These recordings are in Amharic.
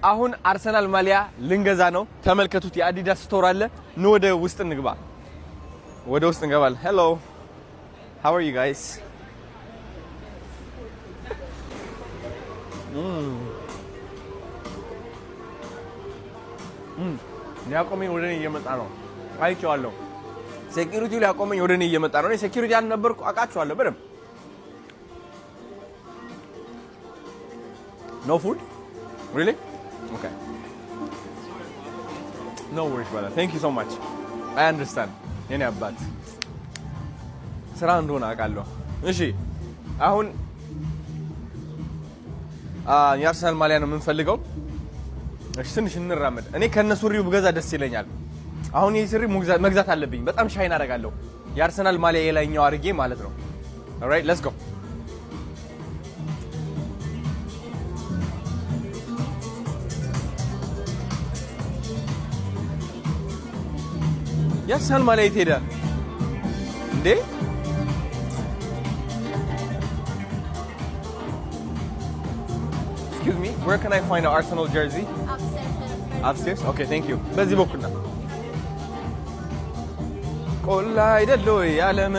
አሁን አርሰናል ማሊያ ልንገዛ ነው። ተመልከቱት፣ የአዲዳስ ስቶር አለ። ኑ ወደ ውስጥ እንግባ። ወደ ውስጥ እንገባለን። ሄሎ how are you guys? ሊያቆመኝ ወደ እኔ እየመጣ ነው። አይቼዋለሁ። ሴኩሪቲው ሊያቆመኝ ወደ እኔ እየመጣ ነው። እኔ ሴኩሪቲ አልነበርኩ፣ አውቃቸዋለሁ በደምብ። No food? Really? Okay. No worries, brother. Thank you so much. I understand. የኔ አባት ስራ እንደሆነ አውቃለሁ። እሺ አሁን የአርሰናል ማሊያ ነው የምንፈልገው። እሺ ትንሽ እንራመድ። እኔ ከነሱሪው ብገዛ ደስ ይለኛል። አሁን ይሄ ሱሪ መግዛት አለብኝ። በጣም ሻይን አደርጋለሁ። የአርሰናል ማሊያ የላይኛው አድርጌ ማለት ነው። alright let's go. የአርሰናል ማሊያ የት ሄደ እንዴ? Excuse me, where can I find an Arsenal jersey? Upstairs? Okay, thank you. በዚህ በኩል ነው። ቆላ አይደለ ያለመ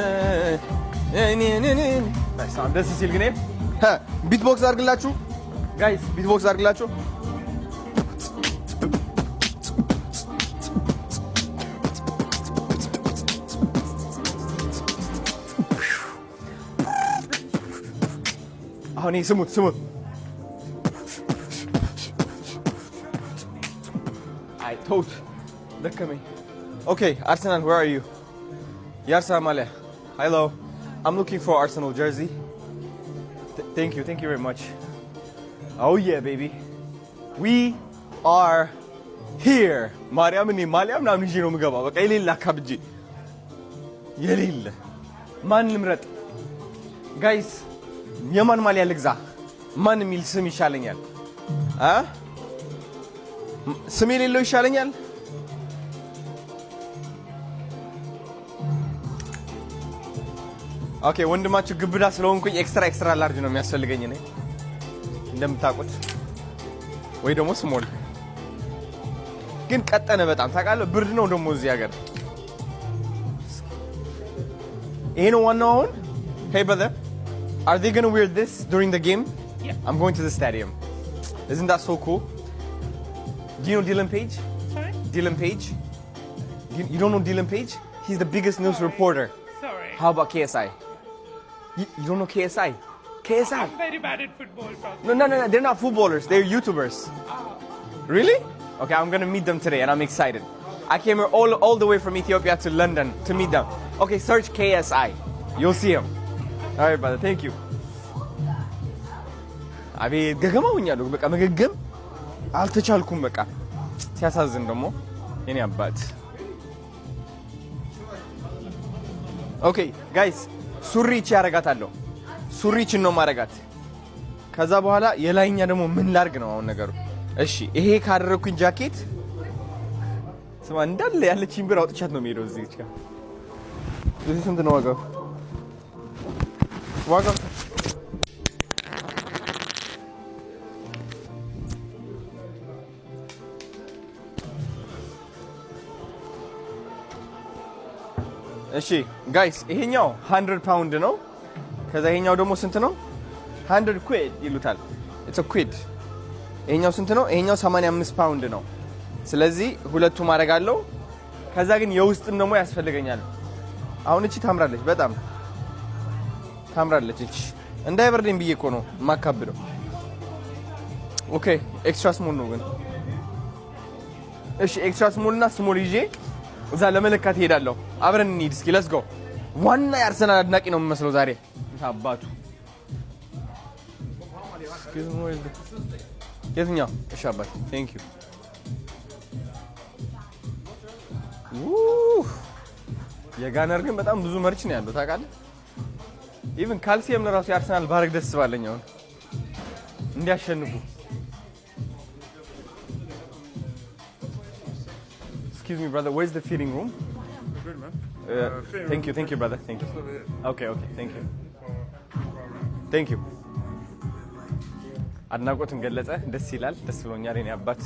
ደስ ሲል ግን ቢትቦክስ አድርግላችሁ ጋይስ፣ ቢትቦክስ አድርግላችሁ። አሁን ስሙት ስሙት። I thought ደከመኝ። Okay, Arsenal, where are you? Arsenal Malia. Hello. I'm looking for Arsenal jersey. Thank you very much. Oh yeah, baby. We are here. ማርያም እኔ ማሊያ ምናምን ይዤ ነው የምገባው። በቃ የሌለ አካብጄ የሌለ ማን ልምረጥ ጋይስ? የማን ማሊያ ልግዛ? ማን የሚል ስም ይሻለኛል? ስም የሌለው ይሻለኛል? ኦኬ ወንድማችሁ ግብዳ ስለሆንኩኝ ኤክስትራ ላርጅ ነው የሚያስፈልገኝ እኔ እንደምታውቁት፣ ወይ ደግሞ ስሞል። ግን ቀጠነ በጣም ታውቃለህ። ብርድ ነው ደግሞ እዚህ ሀገር። ይሄ ነው ዋናው አሁን። Hey brother, are they going to wear this during the game? Yeah. I'm going to the stadium. Isn't that so cool? Do you know Dylan Page? Sorry? Dylan Page? You don't know Dylan Page? He's the biggest news reporter. Sorry. How about KSI? You don't know KSI? KSI? I'm very bad at football. No. They're not footballers. They're YouTubers. Really? Okay, I'm going to meet them today and I'm excited. I came here all the way from Ethiopia to London to meet them. Okay, search KSI. You'll see him. All right, brother. Thank you. አቤት ገገማ ሆኛለሁ። በቃ መገገም አልተቻልኩም። በቃ ሲያሳዝን ደግሞ የኔ አባት። ኦኬ ጋይስ፣ ሱሪ እቺ ያረጋታለሁ። ሱሪ እቺን ነው ማረጋት። ከዛ በኋላ የላይኛ ደግሞ ምን ላርግ ነው አሁን ነገሩ። እሺ ይሄ ካደረኩኝ ጃኬት ስማ እንዳለ ያለችኝ ብር አውጥቻት ነው የምሄደው እዚህ ጋር። እዚህ ስንት ነው ዋጋው? ዋጋው እሺ ጋይስ ይሄኛው 100 ፓውንድ ነው። ከዛ ይሄኛው ደግሞ ስንት ነው? 100 quid ይሉታል። it's a quid። ይሄኛው ስንት ነው? ይሄኛው 85 ፓውንድ ነው። ስለዚህ ሁለቱ ማድረግ አለው። ከዛ ግን የውስጥም ደግሞ ያስፈልገኛል። አሁን እቺ ታምራለች፣ በጣም ታምራለች። እቺ እንዳይበርደኝ ብዬ እኮ ነው ማካብደው። ኦኬ ኤክስትራ ስሞል ነው ግን። እሺ ኤክስትራ ስሞል እና ስሞል ይዤ እዛ ለመለካት ሄዳለሁ። አብረን እንሂድ እስኪ ሌትስ ጎ። ዋና የአርሰናል አድናቂ ነው የምመስለው ዛሬ አባቱ። የትኛው? እሺ አባቱ ቴንክ ዩ። የጋነር ግን በጣም ብዙ መርች ነው ያለው ታውቃለህ። ኢቭን ካልሲየም ለራሱ የአርሰናል ባረግ ደስ ባለኝ አሁን እንዲያሸንፉ። Excuse me, brother. Where's the feeding room? Good, man. Thank you, brother. Thank you. Okay, thank you. Thank you. አድናቆቱን ገለጸ። ደስ ይላል። ደስ ብሎኛል የኔ አባት